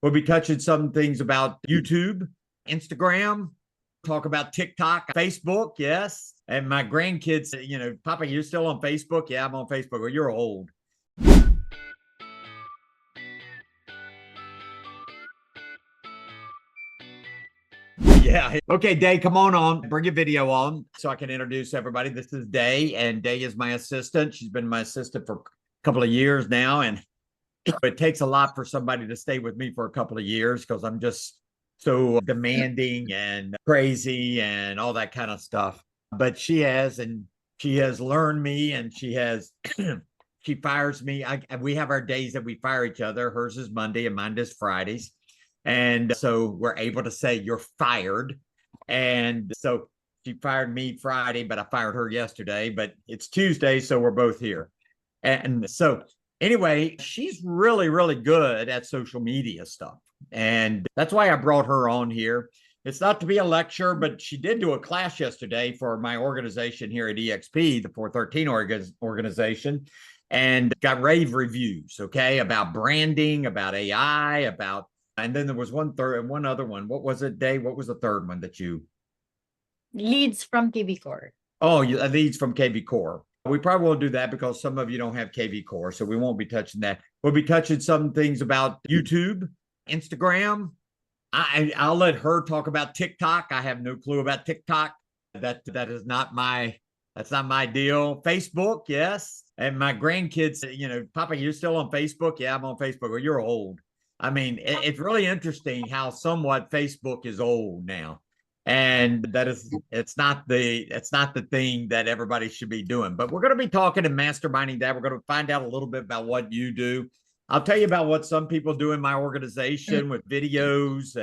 We'll be touching some things about YouTube, Instagram, talk about TikTok, Facebook, yes. And my grandkids, Papa, you're still on Facebook? Yeah, I'm on Facebook. Well, you're old. Yeah. Okay, Day, come on. Bring your video on so I can introduce everybody. This is Day, and Day is my assistant. She's been my assistant for a couple of years now, and it takes a lot for somebody to stay with me for a couple of years because I'm just so demanding and crazy and all that kind of stuff. But she has learned me, and she fires me. We have our days that we fire each other. Hers is Monday and mine is Fridays. And so we're able to say you're fired. And so she fired me Friday, but I fired her yesterday. But it's Tuesday, so we're both here. And so anyway, she's really, really good at social media stuff. And that's why I brought her on here. It's not to be a lecture, but she did do a class yesterday for my organization here at EXP, the 413 organization, and got rave reviews, okay, about branding, about AI, and then there was one other one. What was it, Dave? What was the third one that you? Leads from KV Core. Oh, leads from KV Core. We probably won't do that because some of you don't have KV Core, so we won't be touching that. We'll be touching some things about YouTube, Instagram. I'll let her talk about TikTok. I have no clue about TikTok. That is not that's not my deal. Facebook, yes. And my grandkids, Papa, you're still on Facebook? Yeah, I'm on Facebook. Well, you're old. I mean, it's really interesting how somewhat Facebook is old now. And it's not the thing that everybody should be doing. But we're going to be talking and masterminding that. We're going to find out a little bit about what you do. I'll tell you about what some people do in my organization with videos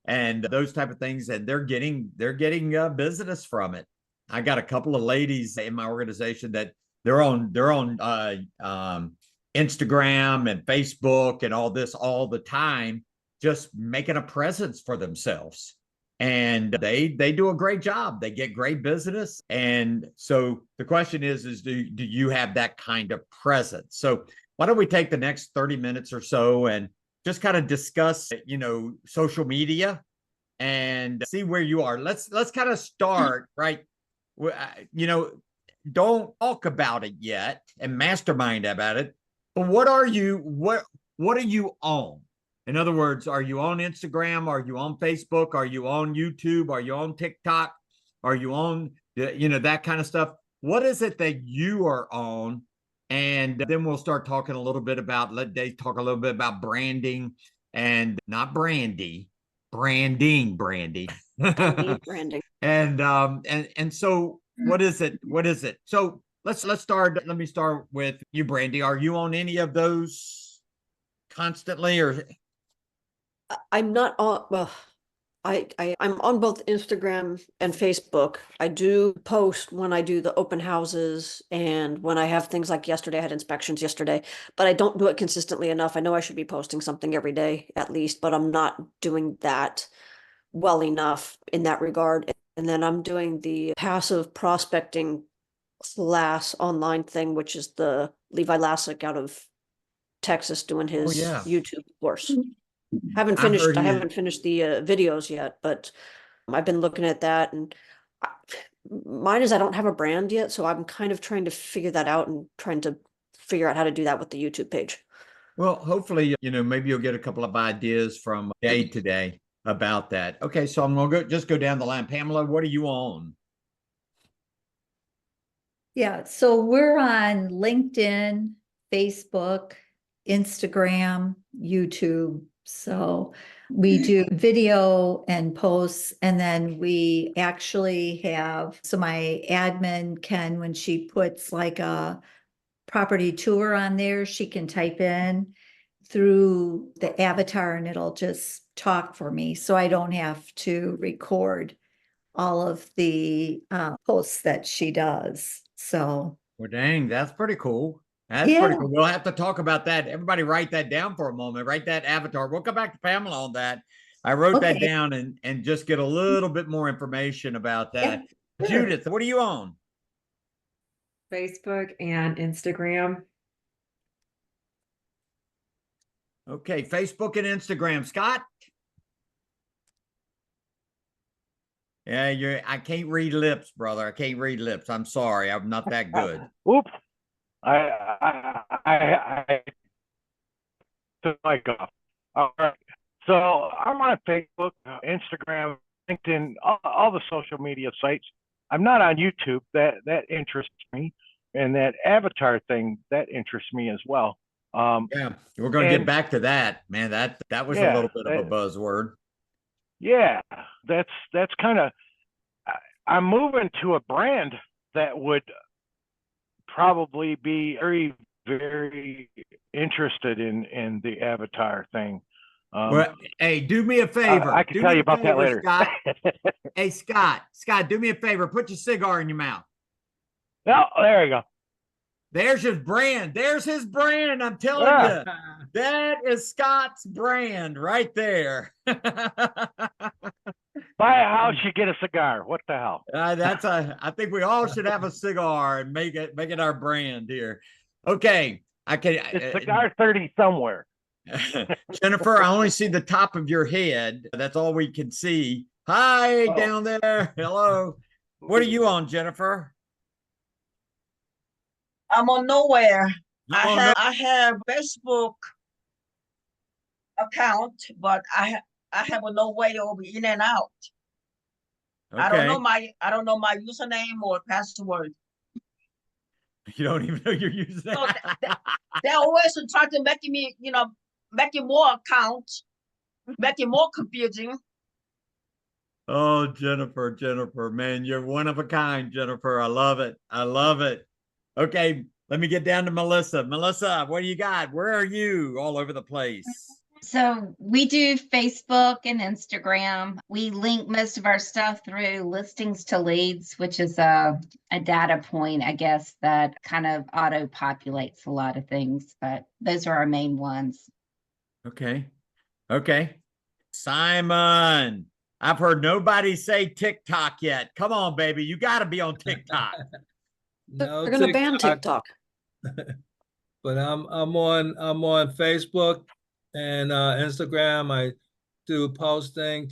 and those type of things, and they're getting business from it. I got a couple of ladies in my organization that they're on Instagram and Facebook and all this all the time, just making a presence for themselves. And they do a great job. They get great business. And so the question is do you have that kind of presence? So why don't we take the next 30 minutes or so and just kind of discuss, social media and see where you are. Let's kind of start, right? You know, don't talk about it yet and mastermind about it. But what are you on? In other words, are you on Instagram? Are you on Facebook? Are you on YouTube? Are you on TikTok? Are you on that kind of stuff? What is it that you are on? And then we'll start talking a little bit about, let Dave talk a little bit about branding and not brandy, branding, brandy. Branding. And so what is it? So let's start. Let me start with you, Brandy. Are you on any of those constantly, or I'm not on, well, I'm on both Instagram and Facebook. I do post when I do the open houses and when I have things like yesterday, I had inspections yesterday, but I don't do it consistently enough. I know I should be posting something every day at least, but I'm not doing that well enough in that regard. And then I'm doing the passive prospecting class online thing, which is the Levi Lassick out of Texas doing his yeah. YouTube course. I I haven't finished the videos yet, but I've been looking at that, and mine is I don't have a brand yet, so I'm kind of trying to figure that out and trying to figure out how to do that with the YouTube page. Well, hopefully, maybe you'll get a couple of ideas from Day today about that. Okay, so I'm gonna just go down the line. Pamela, what are you on? Yeah, so we're on LinkedIn, Facebook, Instagram, YouTube. So we do video and posts, and then we actually have, so my admin can, when she puts like a property tour on there, she can type in through the avatar and it'll just talk for me. So I don't have to record all of the posts that she does. So, Well, dang, that's pretty cool. That's yeah. pretty cool. We'll have to talk about that. Everybody write that down for a moment. Write that avatar. We'll come back to Pamela on that. I wrote that down and just get a little bit more information about that. Yeah, sure. Judith, what are you on? Facebook and Instagram. Okay, Facebook and Instagram. Scott? Yeah, I can't read lips, brother. I can't read lips. I'm sorry. I'm not that good. Oops. I took my off. All right. So I'm on Facebook, Instagram, LinkedIn, all the social media sites. I'm not on YouTube. That interests me, and that avatar thing that interests me as well. Yeah, we're going to get back to that, man. That was a little bit of a buzzword. Yeah, that's kind of. I'm moving to a brand that would probably be very, very interested in the avatar thing. Well, hey, do me a favor. I can tell you about that later. Scott. Hey, Scott, do me a favor. Put your cigar in your mouth. Oh, there you go. There's his brand. There's his brand. I'm telling you, that is Scott's brand right there. Buy a house, you get a cigar. What the hell? I think we all should have a cigar and make it our brand here. Okay, It's cigar 30 somewhere. Jennifer, I only see the top of your head. That's all we can see. Hi, down there. Hello. What are you on, Jennifer? I'm on nowhere. I have Facebook account, but I have no way to be in and out. Okay. I don't know my username or password. You don't even know your username. So they always try to make me, making more accounts, making more confusing. Oh, Jennifer, man, you're one of a kind, Jennifer. I love it. Okay, let me get down to Melissa. Melissa, what do you got? Where are you? All over the place. So we do Facebook and Instagram. We link most of our stuff through Listings to Leads, which is a data point, I guess, that kind of auto-populates a lot of things, but those are our main ones. Okay. Simon, I've heard nobody say TikTok yet. Come on, baby. You got to be on TikTok. No, they're going to ban TikTok. But I'm on Facebook and Instagram. I do posting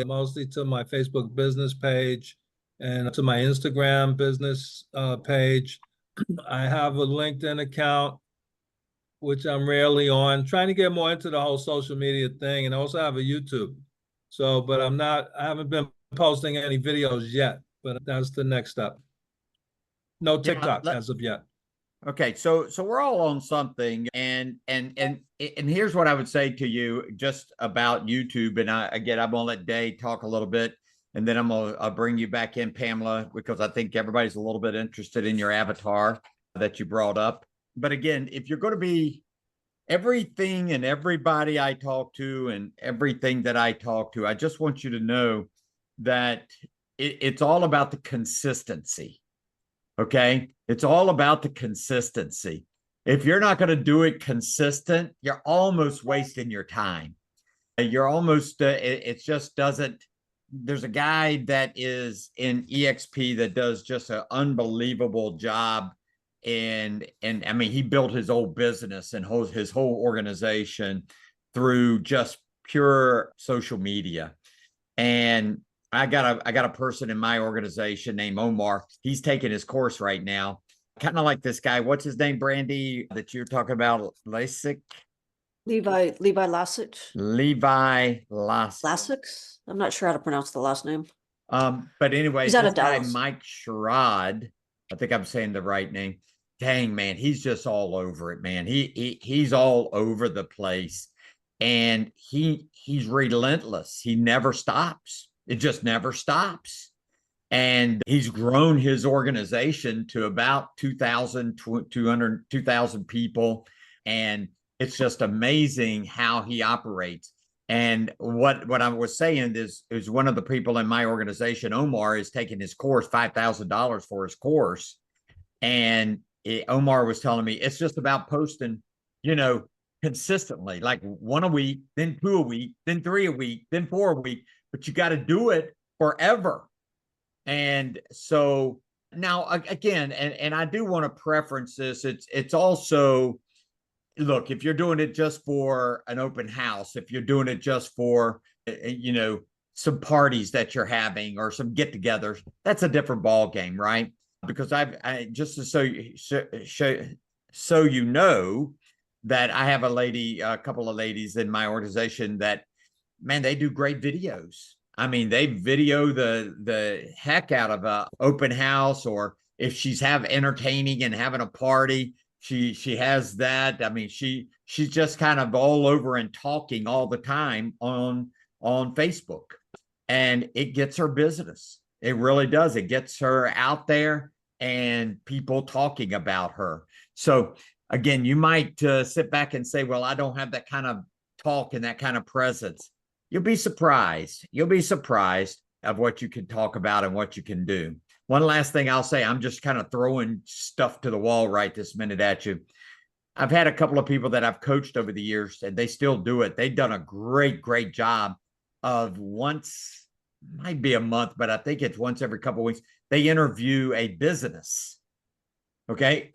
mostly to my Facebook business page and to my Instagram business page. I have a LinkedIn account, which I'm rarely on, trying to get more into the whole social media thing, and I also have a YouTube. So, but I haven't been posting any videos yet, but that's the next step. No TikTok as of yet. Okay, so we're all on something, and here's what I would say to you just about YouTube. And I'm gonna let Day talk a little bit, and then I'll bring you back in, Pamela, because I think everybody's a little bit interested in your avatar that you brought up. But again, if you're going to be everything and everybody I talk to and everything that I talk to, I just want you to know that it's all about the consistency. Okay. It's all about the consistency. If you're not going to do it consistent, you're almost wasting your time. You're almost, it just doesn't. There's a guy that is in EXP that does just an unbelievable job. And I mean, he built his whole business and his whole organization through just pure social media. And I got a person in my organization named Omar. He's taking his course right now. Kind of like this guy. What's his name, Brandy, that you're talking about? Levi Lasich. Levi Lasich. Lasix? I'm not sure how to pronounce the last name. But anyway, he's out this of guy, Dallas. Mike Sherrod, I think I'm saying the right name. Dang, man, he's just all over it, man. He's all over the place. And he's relentless. He never stops. It just never stops. And he's grown his organization to about 2,000 people. And it's just amazing how he operates. And what I was saying is one of the people in my organization, Omar, is taking his course, $5,000 for his course. And Omar was telling me it's just about posting, consistently, like 1 a week, then 2 a week, then 3 a week, then 4 a week. But you got to do it forever. And so now again, and I do want to preference this. It's also look, if you're doing it just for an open house, if you're doing it just for, some parties that you're having or some get-togethers, that's a different ball game, right? Because I just so you know that I have a couple of ladies in my organization that, man, they do great videos. I mean, they video the heck out of a open house, or if she's entertaining and having a party, she has that. I mean, she's just kind of all over and talking all the time on Facebook, and it gets her business. It really does. It gets her out there and people talking about her. So again, you might sit back and say, well, I don't have that kind of talk and that kind of presence. You'll be surprised. You'll be surprised of what you can talk about and what you can do. One last thing I'll say, I'm just kind of throwing stuff to the wall right this minute at you. I've had a couple of people that I've coached over the years, and they still do it. They've done a great job of once, might be a month, but I think it's once every couple of weeks, they interview a business. Okay.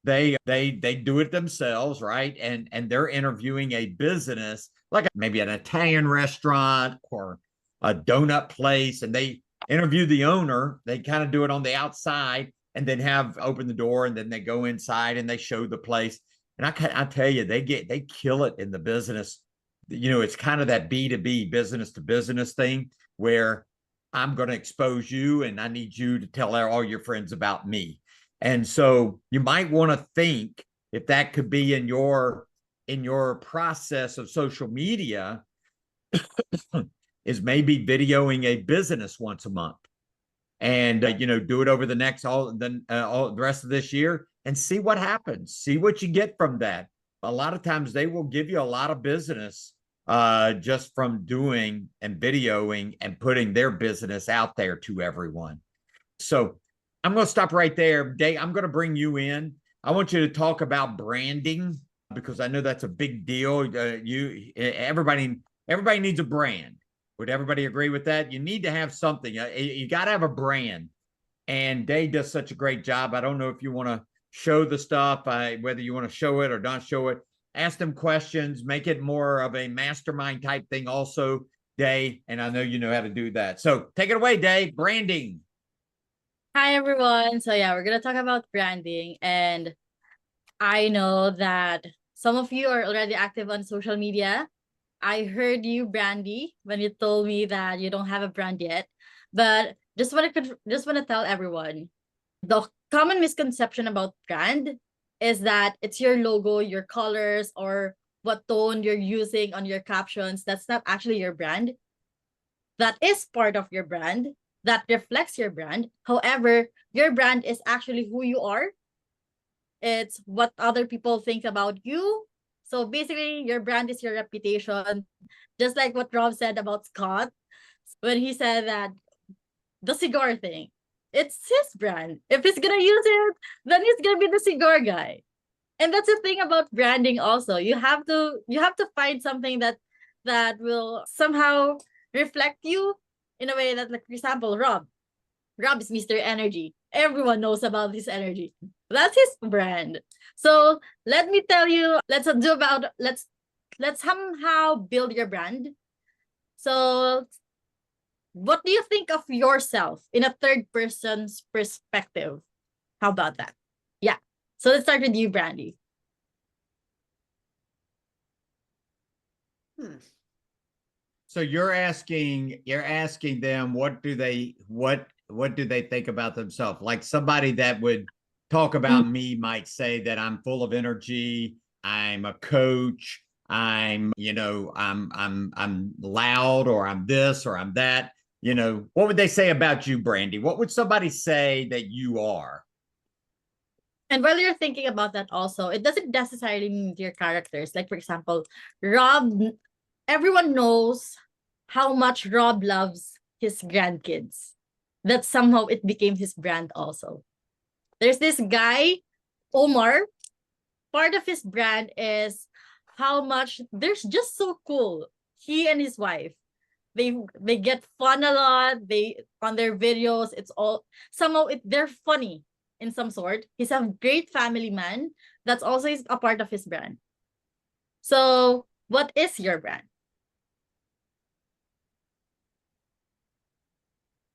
They do it themselves, right? And they're interviewing a business, like maybe an Italian restaurant or a donut place, and they interview the owner. They kind of do it on the outside and then open the door, and then they go inside and they show the place. And I tell you, they kill it in the business. It's kind of that B2B, business to business thing, where I'm going to expose you and I need you to tell all your friends about me. And so you might want to think if that could be in your process of social media is maybe videoing a business once a month, and do it over the rest of this year and see what happens. See what you get from that. A lot of times they will give you a lot of business just from doing and videoing and putting their business out there to everyone. So I'm going to stop right there. Dave, I'm going to bring you in. I want you to talk about branding, because I know that's a big deal. Everybody needs a brand. Would everybody agree with that? You need to have something. You got to have a brand. And Dave does such a great job. I don't know if you want to show the stuff, whether you want to show it or not show it. Ask them questions. Make it more of a mastermind type thing also, Dave. And I know you know how to do that. So take it away, Dave. Branding. Hi, everyone. So yeah, we're going to talk about branding. And I know that some of you are already active on social media. I heard you, Brandy, when you told me that you don't have a brand yet. But just want to tell everyone, the common misconception about brand is that it's your logo, your colors, or what tone you're using on your captions. That's not actually your brand. That is part of your brand. That reflects your brand. However, your brand is actually who you are. It's what other people think about you. So basically, your brand is your reputation. Just like what Rob said about Scott, when he said that the cigar thing, it's his brand. If he's gonna use it, then he's gonna be the cigar guy. And that's the thing about branding also. You have to find something that will somehow reflect you in a way that, like, for example, Rob is Mr. Energy. Everyone knows about this energy. That's his brand. So let me tell you, let's somehow build your brand. So what do you think of yourself in a third person's perspective? How about that? Yeah. So let's start with you, Brandy. So you're asking them, what do they think about themselves? Like somebody that would talk about me might say that I'm full of energy, I'm a coach, I'm loud, or I'm this or I'm that. What would they say about you, Brandy? What would somebody say that you are? And while you're thinking about that also, it doesn't necessarily mean your characters. Like, for example, Rob, everyone knows how much Rob loves his grandkids. That somehow it became his brand also. There's this guy, Omar. Part of his brand is how much they're just so cool. He and his wife, they get fun a lot. They on their videos, it's all somehow they're funny in some sort. He's a great family man, that's also a part of his brand. So what is your brand?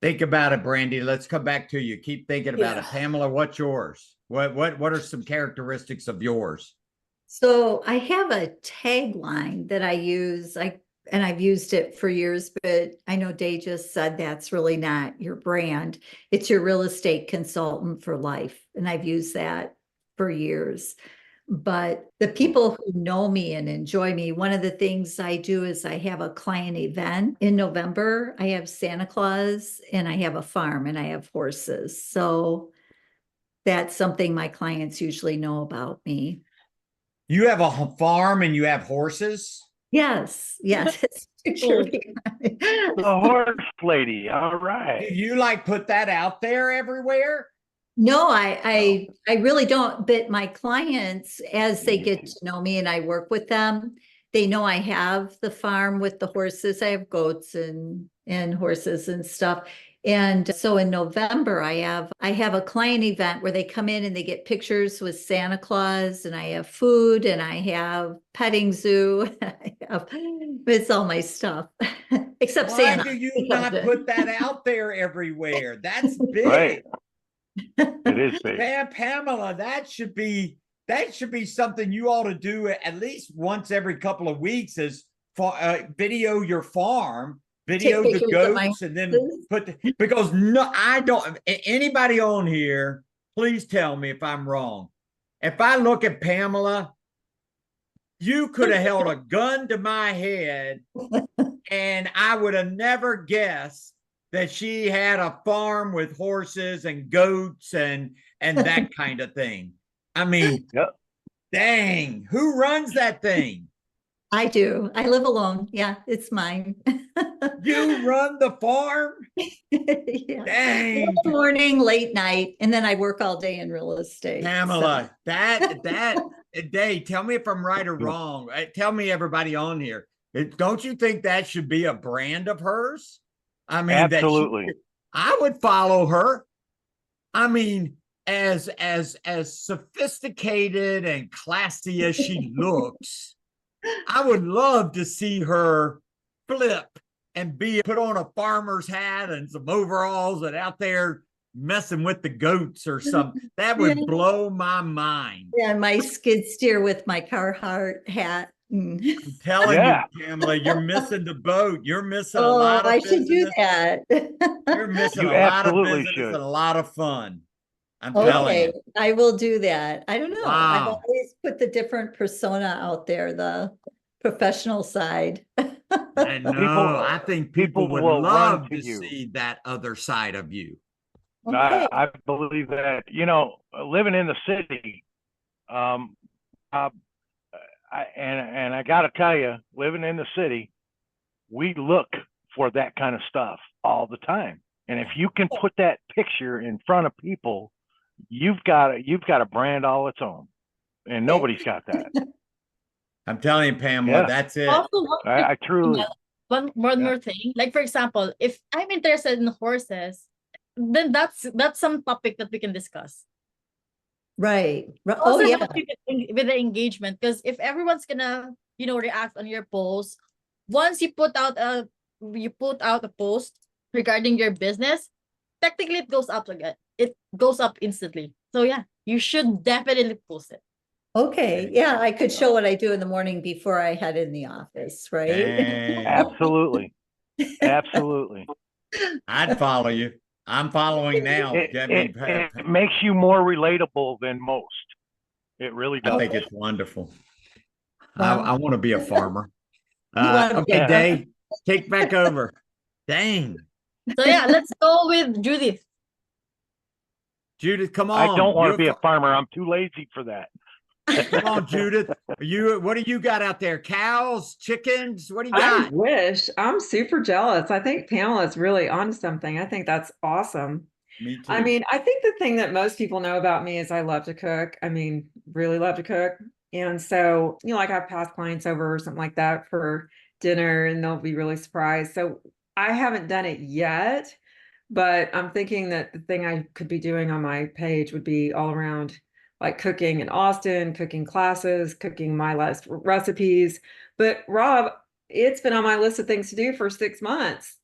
Think about it, Brandy. Let's come back to you. Keep thinking about it. Yeah. Pamela, what's yours? What are some characteristics of yours? So I have a tagline that I use. And I've used it for years, but I know Day just said that's really not your brand. It's your real estate consultant for life. And I've used that for years. But the people who know me and enjoy me, one of the things I do is I have a client event in November. I have Santa Claus and I have a farm and I have horses. So that's something my clients usually know about me. You have a farm and you have horses? Yes, yes. It's picturing. The horse lady. All Do right. you like put that out there everywhere? No, I really don't, but my clients, as they Me get too. to know me and I work with them, they know I have the farm with the horses. I have goats and horses and stuff. And so in November, I have a client event where they come in and they get pictures with Santa Claus, and I have food and I have petting zoo. It's all my stuff, except Why Santa. do you He not doesn't. put that out there everywhere? That's big. Right. It is big. Pamela, that should be something you ought to do at least once every couple of weeks is video your farm, video Take the pictures of my goats, and then horses. because no, I don't, anybody on here, please tell me if I'm wrong. If I look at Pamela, you could have held a gun to my head and I would have never guessed that she had a farm with horses and goats and that kind of thing. I mean, Yep. dang, who runs that thing? I do. I live alone. Yeah, it's mine. You run the farm? Yeah. Dang. Early morning, late night, and then I work all day in real estate. Pamela, that Day, tell me if I'm right or wrong. Tell me, everybody on here. Don't you think that should be a brand of hers? I mean, Absolutely. I would follow her. I mean, as sophisticated and classy as she looks, I would love to see her flip and be put on a farmer's hat and some overalls and out there messing with the goats or something. That would blow my mind. Yeah, my skid steer with my Carhartt hat. I'm telling Yeah. you, Pamela, you're missing the boat. You're missing a Oh, lot of I should do business. that. You're missing You a lot of absolutely business should. and a lot of fun. I'm telling Okay, you. I will do that. I don't know. I've Wow. always put the different persona out there, the professional side. I know. I think people people would will run love to to you. see that other side of you. Okay. I believe that, living in the city, and I got to tell you, living in the city, we look for that kind of stuff all the time. And if you can put that picture in front of people, you've got a brand all its own, and nobody's got that. I'm telling you, Pamela, Yeah. that's it. Also, I truly, one Yeah. more thing. Like for example, if I'm interested in horses, then that's some topic that we can discuss. Right. Oh, Also yeah. help you with the engagement, because if everyone's gonna react on your post, once you put out a post regarding your business, technically it goes up again. It goes up instantly. So yeah, you should definitely post it. Okay. Yeah, I could show what I do in the morning before I head in the office, right? Dang. absolutely, absolutely. I'd follow you. I'm following now. It makes you more relatable than most. It really I does. think it's wonderful. Well, I want to be a farmer. wanna be Okay, a- Dave, take back over. Dang. So yeah, let's go with Judith. Judith, come on. I don't want You're to be a farmer. I'm too lazy for that. Come on, Judith. What do you got out there? Cows, chickens? What do you I got? wish. I'm super jealous. I think Pamela's really on something. I think that's awesome. Me too. I mean, I think the thing that most people know about me is I love to cook. I mean, really love to cook. And so, like I have past clients over or something like that for dinner and they'll be really surprised. So I haven't done it yet, but I'm thinking that the thing I could be doing on my page would be all around like cooking in Austin, cooking classes, cooking my last recipes. But Rob, it's been on my list of things to do for 6 months.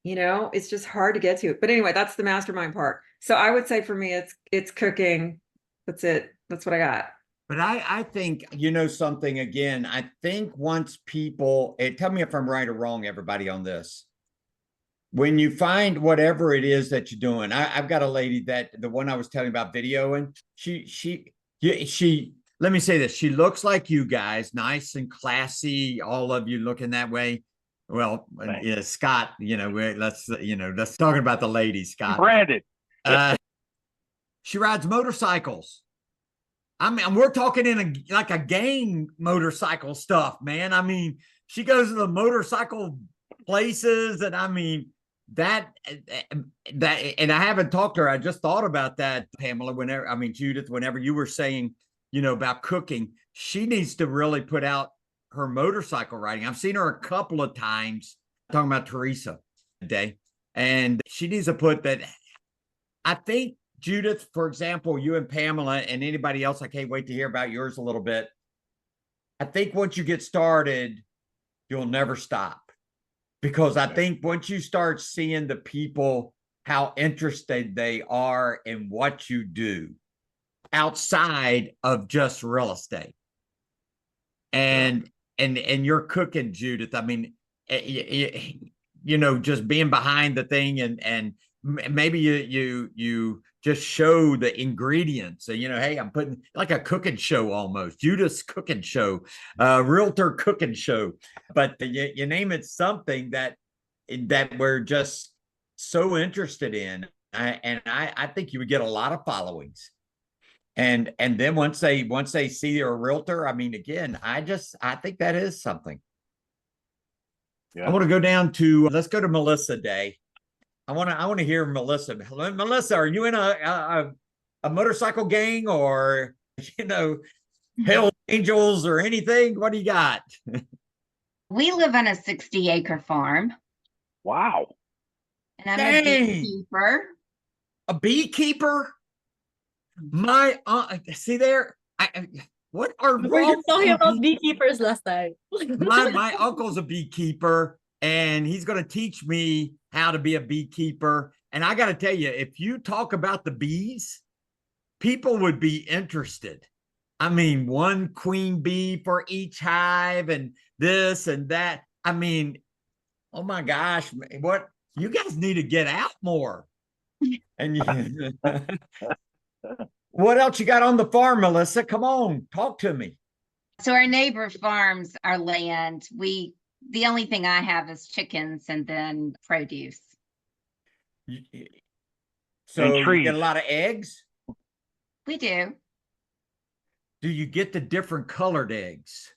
You know, it's just hard to get to. But anyway, that's the mastermind part. So I would say for me, it's cooking. That's it. That's what I got. But I think, you know, something again, I think once people, tell me if I'm right or wrong, everybody on this. When you find whatever it is that you're doing, I've got a lady that the one I was telling about videoing, she, let me say this. She looks like you guys, nice and classy. All of you looking that way. Well, yeah, Scott, you know, let's talk about the lady, Scott. Brandon. She rides motorcycles. I mean, we're talking in like a gang motorcycle stuff, man. I mean, she goes to the motorcycle places, and I mean that, and I haven't talked to her. I just thought about that, Pamela. Judith, whenever you were saying, you know, about cooking, she needs to really put out her motorcycle riding. I've seen her a couple of times talking about Teresa today, and she needs to put that. I think, Judith, for example, you and Pamela and anybody else, I can't wait to hear about yours a little bit. I think once you get started, you'll never stop, because I think once you start seeing the people, how interested they are in what you do outside of just real estate, and you're cooking, Judith. I mean, you know, just being behind the thing, and maybe you just show the ingredients. So, you know, hey, I'm putting like a cooking show almost, Judith's cooking show, realtor cooking show, but you name it something that we're just so interested in. I think you would get a lot of followings. And then once they see you're a realtor, I mean, again, I think that is something. Yeah. I want to go down to, let's go to Melissa Day. I want to hear Melissa. Melissa, are you in a motorcycle gang, or, you know, Hell Angels or anything? What do you got? We live on a 60-acre farm. Wow. And I'm a beekeeper. A beekeeper? My see there. What are we were just talking about beekeepers last time. my uncle's a beekeeper, and he's going to teach me how to be a beekeeper. And I got to tell you, if you talk about the bees, people would be interested. I mean, one queen bee for each hive, and this and that. I mean, oh my gosh, what you guys need to get out more. And what else you got on the farm, Melissa? Come on, talk to me. So our neighbor farms our land. The only thing I have is chickens and then produce. So you get a lot of eggs? We do. Do you get the different colored eggs?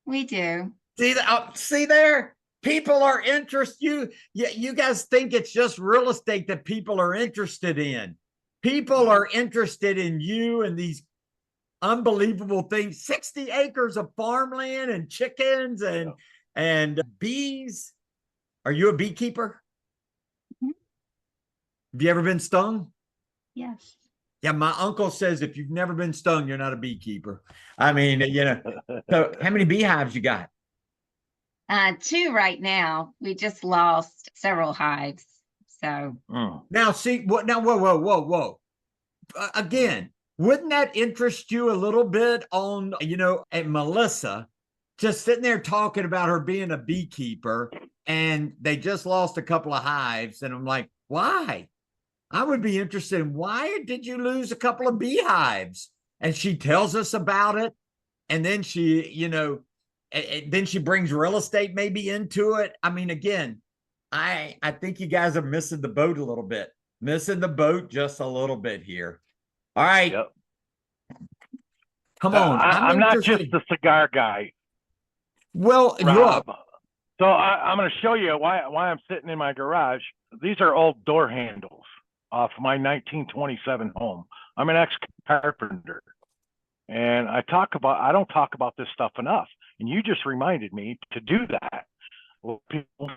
We do. See there? People are interested. You guys think it's just real estate that people are interested in. People are interested in you and these unbelievable things. 60 acres of farmland and chickens and bees. Are you a beekeeper? Mm-hmm. Have you ever been stung? Yes. Yeah, my uncle says if you've never been stung, you're not a beekeeper. I mean, you know, so how many beehives you got? 2 right now. We just lost several hives. So now see what now, whoa. Again, wouldn't that interest you a little bit on, you know, and Melissa just sitting there talking about her being a beekeeper, and they just lost a couple of hives, and I'm like, why? I would be interested in why did you lose a couple of beehives? And she tells us about it, and then she, you know, then she brings real estate maybe into it. I mean, again, I think you guys are missing the boat a little bit. Missing the boat just a little bit here. All right. Yep. Come on. I'm not just the cigar guy. Well, Rob. So I'm going to show you why I'm sitting in my garage. These are old door handles off my 1927 home. I'm an ex-carpenter. And I don't talk about this stuff enough. And you just reminded me to do that. Well, people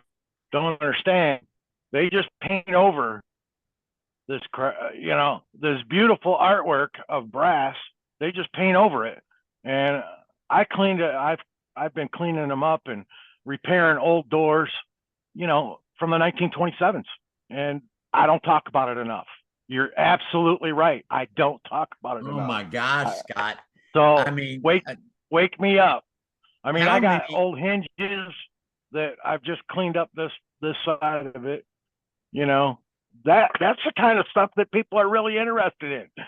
don't understand. They just paint over this, you know, this beautiful artwork of brass. They just paint over it. And I cleaned it. I've been cleaning them up and repairing old doors, you know, from the 1927s. And I don't talk about it enough. You're absolutely right. I don't talk about it Oh enough. my gosh, Scott. So I mean, wake me up. I mean, How I got many- old hinges that I've just cleaned up this side of it. You know, that's the kind of stuff that people are really interested in.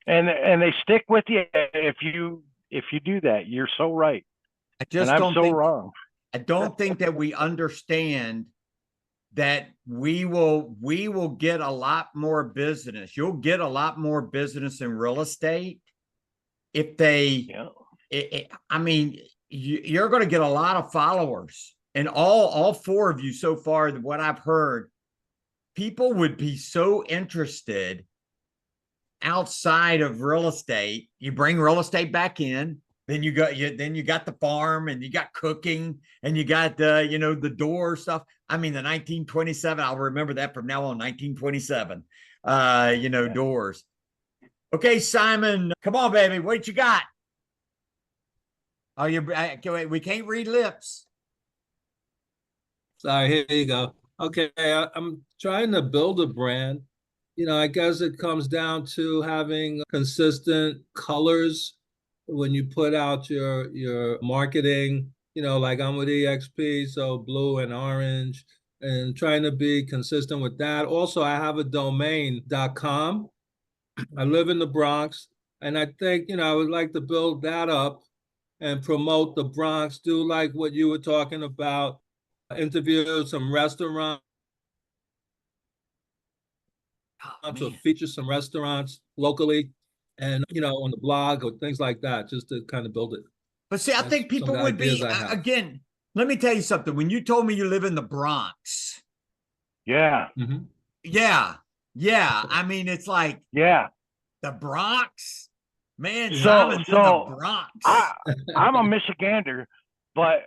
And they stick with you if you do that. You're so right. I just And I'm don't so think wrong. I don't think that we understand that we will get a lot more business. You'll get a lot more business in real estate if they. Yeah. I mean, you're going to get a lot of followers, and all four of you so far. What I've heard, people would be so interested outside of real estate. You bring real estate back in. Then you got the farm, and you got cooking, and you got the door stuff. I mean, the 1927. I'll remember that from now on. 1927. Doors. Okay, Simon, come on, baby. What you got? Oh, we can't read lips. Sorry, here you go. Okay, I'm trying to build a brand. I guess it comes down to having consistent colors when you put out your marketing. Like I'm with EXP, so blue and orange, and trying to be consistent with that. Also, I have a domain.com. I live in the Bronx, and I think, I would like to build that up and promote the Bronx, do like what you were talking about, interview some restaurants, to feature some restaurants locally, and on the blog or things like that, just to kind of build it. But see, I That's think people some would be ideas I have. again. Let me tell you something. When you told me you live in the Bronx, Yeah. Mhm. yeah. I mean, it's like Yeah. the Bronx, man. So- Simon's in so the Bronx. I'm a Michigander, but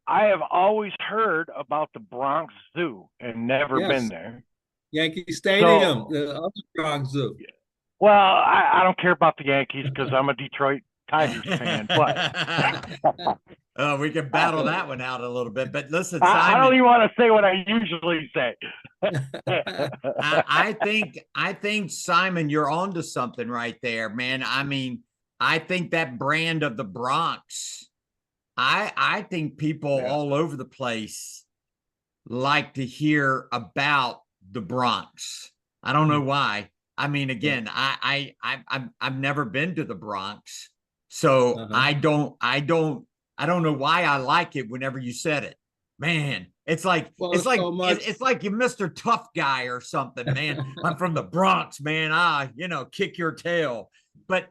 I have always heard about the Bronx Zoo and never Yes. been there. Yankee Stadium, So- the other Bronx Zoo. Well, I don't care about the Yankees because I'm a Detroit Tigers fan. But We can battle that one out a little bit. But listen, I don't Simon, even want to say what I usually say. I think Simon, you're onto something right there, man. I mean, I think that brand of the Bronx, I think people all over the place like to hear about the Bronx. I don't know why. I mean, again, I've never been to the Bronx, so I don't know why I like it whenever you said it. Man, it's like Well, it's like so much- it's like you Mr. Tough Guy or something, man. I'm from the Bronx, man. Kick your tail. But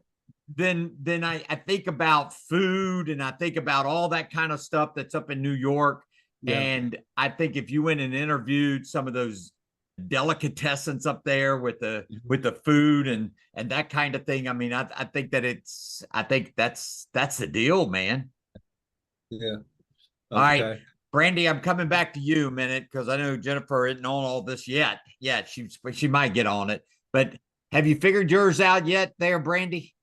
then I think about food, and I think about all that kind of stuff that's up in New York. Yeah. And I think if you went and interviewed some of those delicatessens up there with the food and that kind of thing, I mean, I think that's the deal, man. Yeah. All right. Okay. Brandy, I'm coming back to you a minute because I know Jennifer isn't on all this yet. Yeah, she might get on it. But have you figured yours out yet there, Brandy?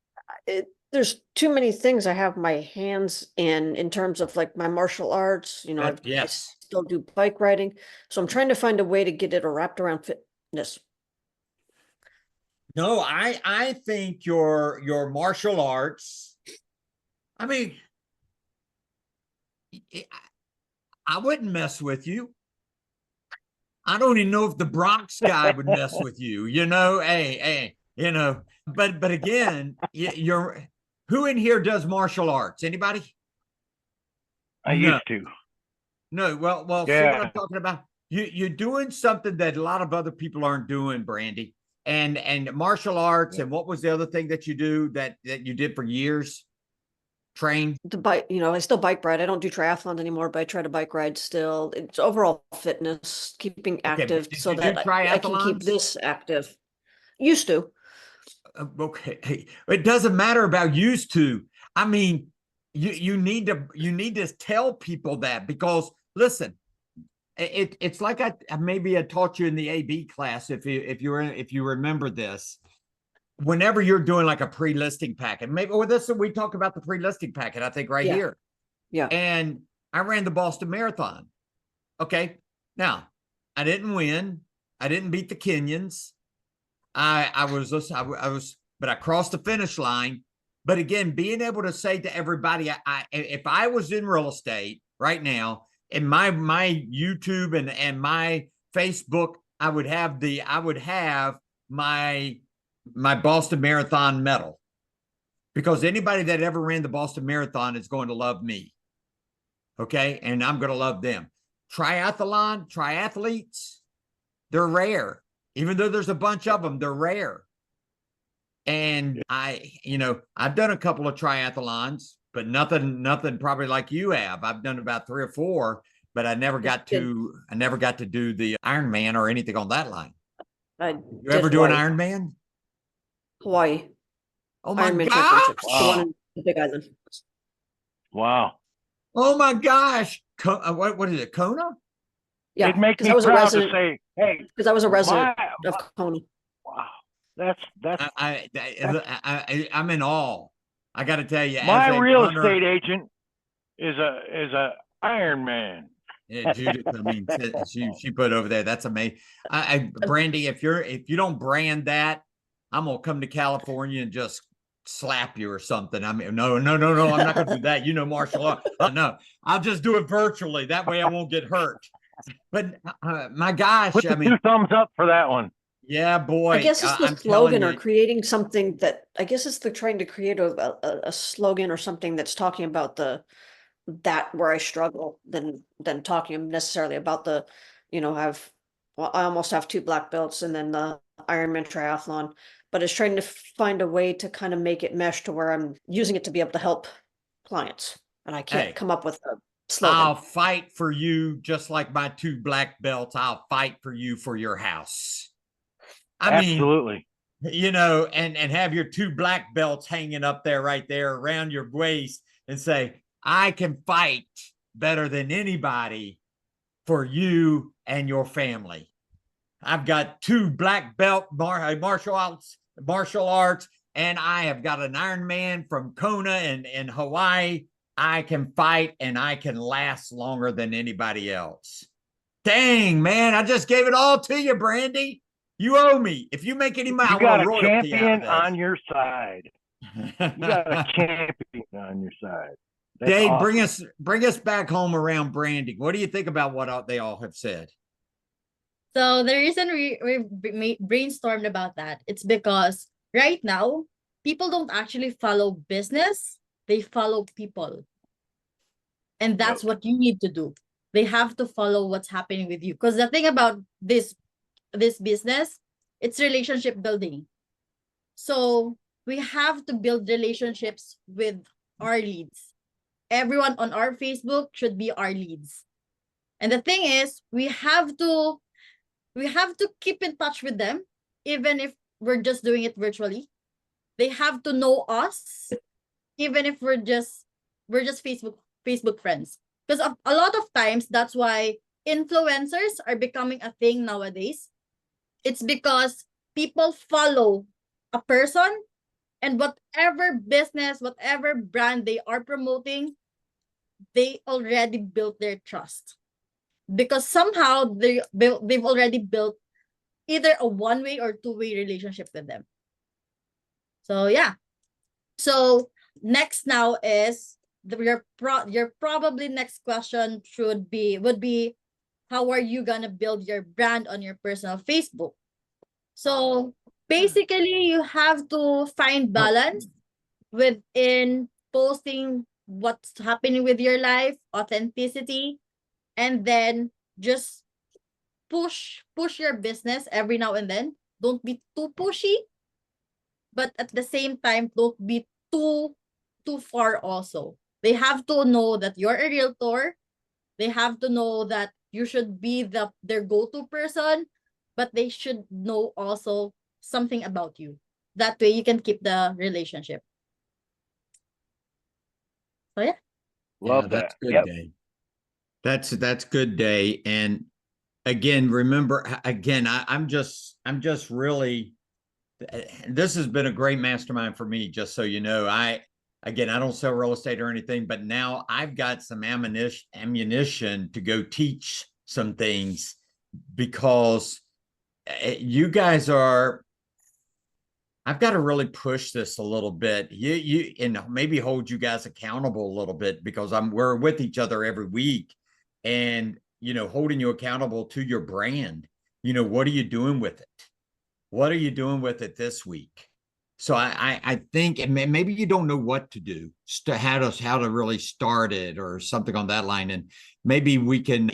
There's too many things I have my hands in terms of like my martial arts, I Yes. still do bike riding. So I'm trying to find a way to get it wrapped around fitness. No, I think your martial arts, I mean, I wouldn't mess with you. I don't even know if the Bronx guy would mess with you, hey, but again, you're who in here does martial arts? Anybody? I No. used to. No, well, see what Yeah. I'm talking about? You're doing something that a lot of other people aren't doing, Brandy. And martial arts, and what was the other thing that you do that you did for years? Train? The bike, I still bike ride. I don't do triathlons anymore, but I try to bike ride still. It's overall fitness, keeping but active did so you do that I can keep triathlons? this active. Used to. Okay, it doesn't matter about used to. I mean, you need to tell people that, because listen, it's like I maybe I taught you in the AB class if you remember this. whenever you're doing like a pre-listing packet, maybe, or this, we talk about the pre-listing packet, I think right Yeah. here. Yeah. And I ran the Boston Marathon. Okay. Now, I didn't win. I didn't beat the Kenyans. I was, but I crossed the finish line. But again, being able to say to everybody, if I was in real estate right now, in my YouTube and my Facebook, I would have my Boston Marathon medal, because anybody that ever ran the Boston Marathon is going to love me. Okay. And I'm going to love them. Triathletes, they're rare. Even though there's a bunch of them, they're rare. And I've done a couple of triathlons, but nothing probably like you have. I've done about 3 or 4, but I never got to do the Ironman or anything on that line. You ever do an Ironman? Hawaii. Oh my Ironman gosh. Championships. The one in the Big Island. Wow. Oh my gosh. What is it? Kona? Yeah. It'd make 'cause me I was a proud resident, to say, hey, because I was a resident my- of Kona. wow, that's I'm in awe. I got to tell you, my as a real runner- estate agent is a Iron Man. Yeah, Judith, I mean, she put over there. That's amazing. Brandy, if you don't brand that, I'm gonna come to California and just slap you or something. I mean, no, I'm not gonna do that. Martial art. No, I'll just do it virtually. That way I won't get hurt. But my gosh, Put the I mean, 2 thumbs up for that one. yeah, boy. I guess it's the I'm telling slogan or you, creating something that, I guess it's trying to create a slogan or something that's talking about that where I struggle than talking necessarily about I almost have 2 black belts and then the Ironman triathlon, but it's trying to find a way to kind of make it mesh to where I'm using it to be able to help clients, and I can't Hey. come up with a slogan. I'll fight for you just like my 2 black belts. I'll fight for you for your house. I mean, Absolutely. and have your 2 black belts hanging up there, right there around your waist, and say, I can fight better than anybody for you and your family. I've got 2 black belt martial arts, and I have got an Ironman from Kona in Hawaii. I can fight and I can last longer than anybody else. Dang, man, I just gave it all to you, Brandy. You owe me. If you make any money, You I got want a royalty out champion of on your side. this. You got a champion on your side. That's Dave, awesome. bring us back home around branding. What do you think about what they all have said? So the reason we brainstormed about that, it's because right now, people don't actually follow business, they follow people. And that's what you need to do. They have to follow what's happening with you. Because the thing about this business, it's relationship building. So we have to build relationships with our leads. Everyone on our Facebook should be our leads. And the thing is, we have to keep in touch with them, even if we're just doing it virtually. They have to know us, even if we're just Facebook friends. Because a lot of times, that's why influencers are becoming a thing nowadays. It's because people follow a person, and whatever business, whatever brand they are promoting, they already built their trust. Because somehow they've already built either a one-way or two-way relationship with them. So yeah. So next now is your probably next question would be how are you gonna build your brand on your personal Facebook? So basically you have to find balance within posting what's happening with your life, authenticity, and then just push your business every now and then. Don't be too pushy, but at the same time, don't be too far also. They have to know that you're a realtor. They have to know that you should be their go-to person, but they should know also something about you. That way you can keep the relationship. So yeah. Love that's that. good, Yep. Dave. That's good, Day. And again, remember, again, I'm just really this has been a great mastermind for me, just so you know. Again, I don't sell real estate or anything, but now I've got some ammunition to go teach some things, because you guys are, I've got to really push this a little bit. And maybe hold you guys accountable a little bit, because we're with each other every week, and, holding you accountable to your brand. What are you doing with it? What are you doing with it this week? So I think, and maybe you don't know what to do, how to really start it or something on that line. And maybe we can,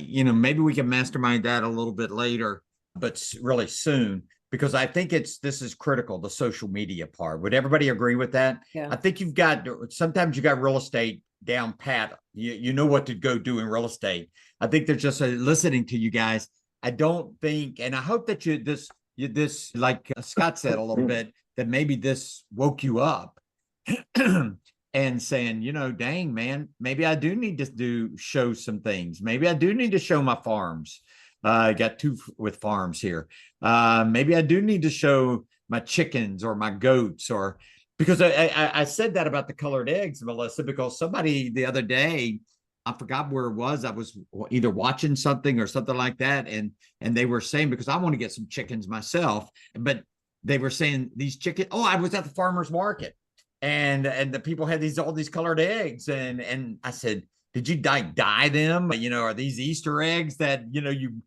mastermind that a little bit later, but really soon, because I think this is critical, the social media part. Would everybody agree with that? Yeah. I think sometimes you got real estate down pat. You know what to go do in real estate. I think they're just listening to you guys. I don't think, and I hope that this, like Scott said a little bit, that maybe this woke you up and saying, dang, man, maybe I do need to show some things. Maybe I do need to show my farms. I got two with farms here. Maybe I do need to show my chickens or my goats, or because I said that about the colored eggs, Melissa, because somebody the other day, I forgot where it was. I was either watching something or something like that. And they were saying, because I want to get some chickens myself, but they were saying these chickens. Oh, I was at the farmer's market, and the people had all these colored eggs. And I said, did you dye them? Are these Easter eggs that, you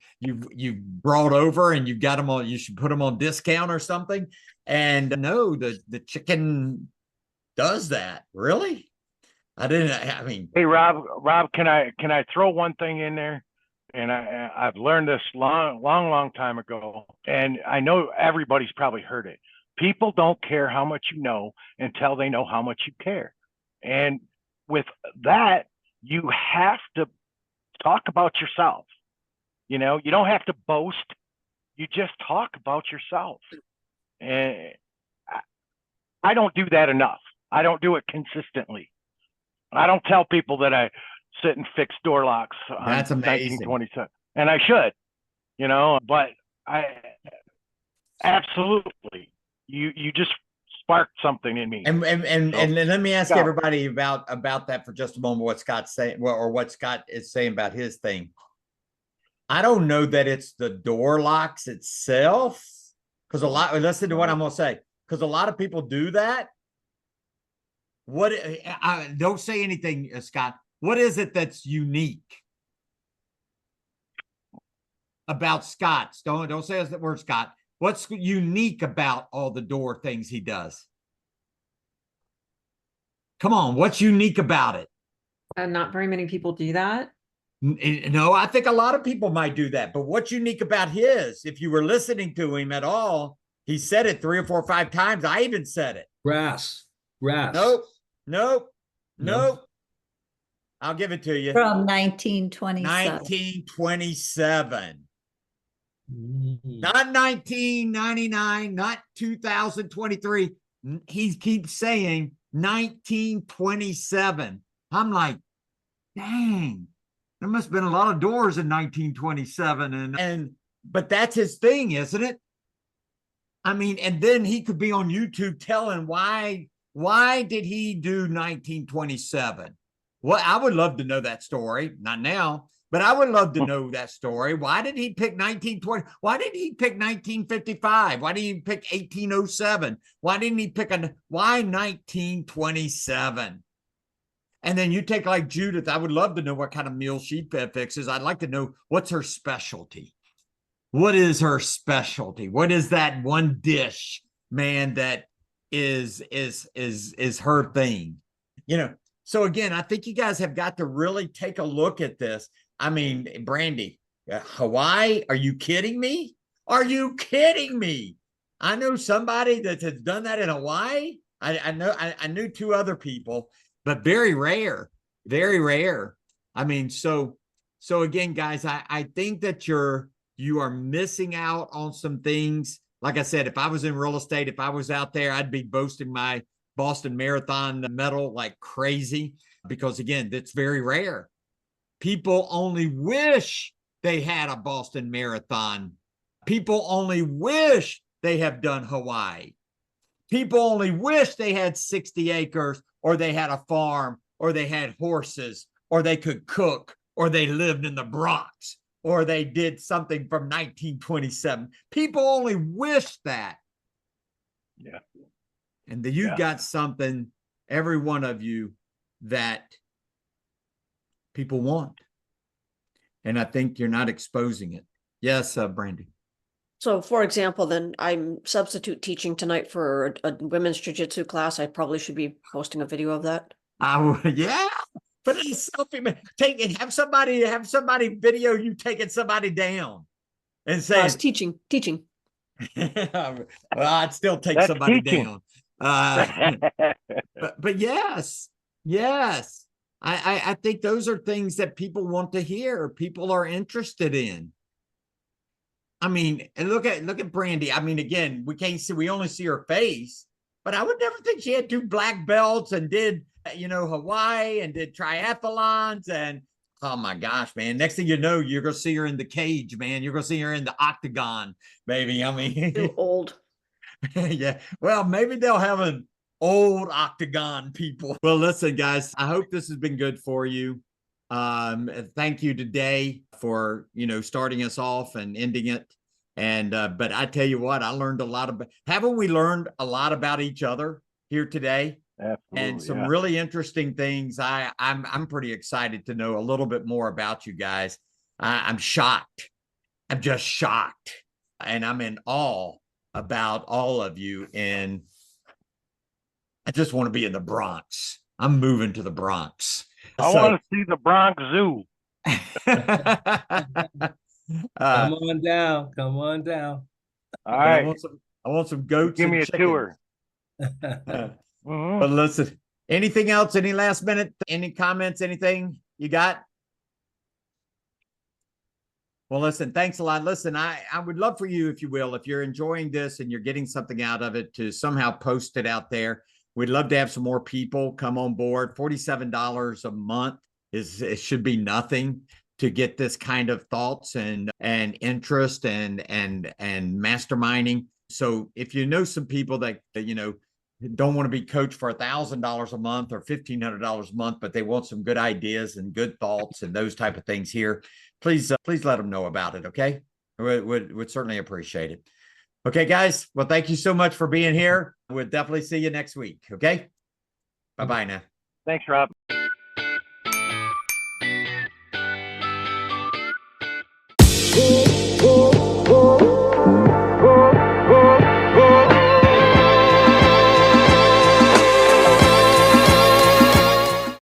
brought over and you got them on, you should put them on discount or something? And no, the chicken does that. Really? I mean, Hey, Rob, can I throw one thing in there? And I've learned this long time ago, and I know everybody's probably heard it. People don't care how much you know until they know how much you care. And with that, you have to talk about yourself. You don't have to boast. You just talk about yourself. And I don't do that enough. I don't do it consistently. I don't tell people that I sit and fix door locks on That's amazing. 1927, and I should, but I absolutely, you just sparked something in me. And let me ask Go. everybody about that for just a moment. What Scott's saying, or what Scott is saying about his thing. I don't know that it's the door locks itself, because listen to what I'm gonna say, because a lot of people do that. Don't say anything, Scott. What is it that's unique about Scott's? Don't say the word Scott. What's unique about all the door things he does? Come on, what's unique about it? Not very many people do that. No, I think a lot of people might do that. But what's unique about his? If you were listening to him at all, he said it 3 or 4 or 5 times. I even said it. Grass. Nope. I'll give it to you. From 1927. 1927. Not 1999, not 2023. He keeps saying 1927. I'm like, dang, there must have been a lot of doors in 1927. But that's his thing, isn't it? I mean, and then he could be on YouTube telling why did he do 1927? Well, I would love to know that story. Not now, but I would love to know that story. Why did he pick 1920? Why didn't he pick 1955? Why didn't he pick 1807? Why didn't he pick why 1927? And then you take like Judith. I would love to know what kind of meal she fixes. I'd like to know what's her specialty. What is her specialty? What is that one dish, man, that is her thing? So again, I think you guys have got to really take a look at this. I mean, Brandy, Hawaii, are you kidding me? Are you kidding me? I know somebody that has done that in Hawaii. I knew 2 other people, but very rare. I mean, so again, guys, I think that you are missing out on some things. Like I said, if I was in real estate, if I was out there, I'd be boasting my Boston Marathon medal like crazy, because again, that's very rare. People only wish they had a Boston Marathon. People only wish they have done Hawaii. People only wish they had 60 acres, or they had a farm, or they had horses, or they could cook, or they lived in the Bronx, or they did something from 1927. People only wish that. Yeah. And you've Yeah. got something, every one of you, that people want. And I think you're not exposing it. Yes, Brandy. So for example, then I'm substitute teaching tonight for a women's jujitsu class. I probably should be posting a video of that. Yeah. Put a selfie, man. Take it. Have somebody video you taking somebody down and I was saying, teaching. well, I'd still take That's somebody teaching. down. But yes. I think those are things that people want to hear. People are interested in. I mean, and look at Brandy. I mean, again, we only see her face, but I would never think she had 2 black belts and did, Hawaii and did triathlons. And oh my gosh, man. Next thing you know, you're going to see her in the cage, man. You're going to see her in the octagon, baby. I mean, Too old. yeah. Well, maybe they'll have an old octagon people. Well, listen, guys, I hope this has been good for you. Thank you today for, starting us off and ending it. And, but I tell you what, I learned a lot haven't we learned a lot about each other here today? Absolutely, And some yeah. really interesting things. I'm pretty excited to know a little bit more about you guys. I'm shocked. I'm just shocked. And I'm in awe about all of you. And I just want to be in the Bronx. I'm moving to the Bronx. I want to see the Bronx Zoo. Come on down. Come on down. All right. I want some goats. Give me and a tour. But listen, anything else? Any last minute? Any comments? Anything you got? Well, listen, thanks a lot. Listen, I would love for you, if you will, if you're enjoying this and you're getting something out of it, to somehow post it out there. We'd love to have some more people come on board. $47 a month it should be nothing to get this kind of thoughts and interest and masterminding. So if you know some people that don't want to be coached for $1,000 a month or $1,500 a month, but they want some good ideas and good thoughts and those type of things here, please let them know about it. Okay, would certainly appreciate it. Okay, guys. Well, thank you so much for being here. We'll definitely see you next week. Okay, bye-bye now. Thanks, Rob.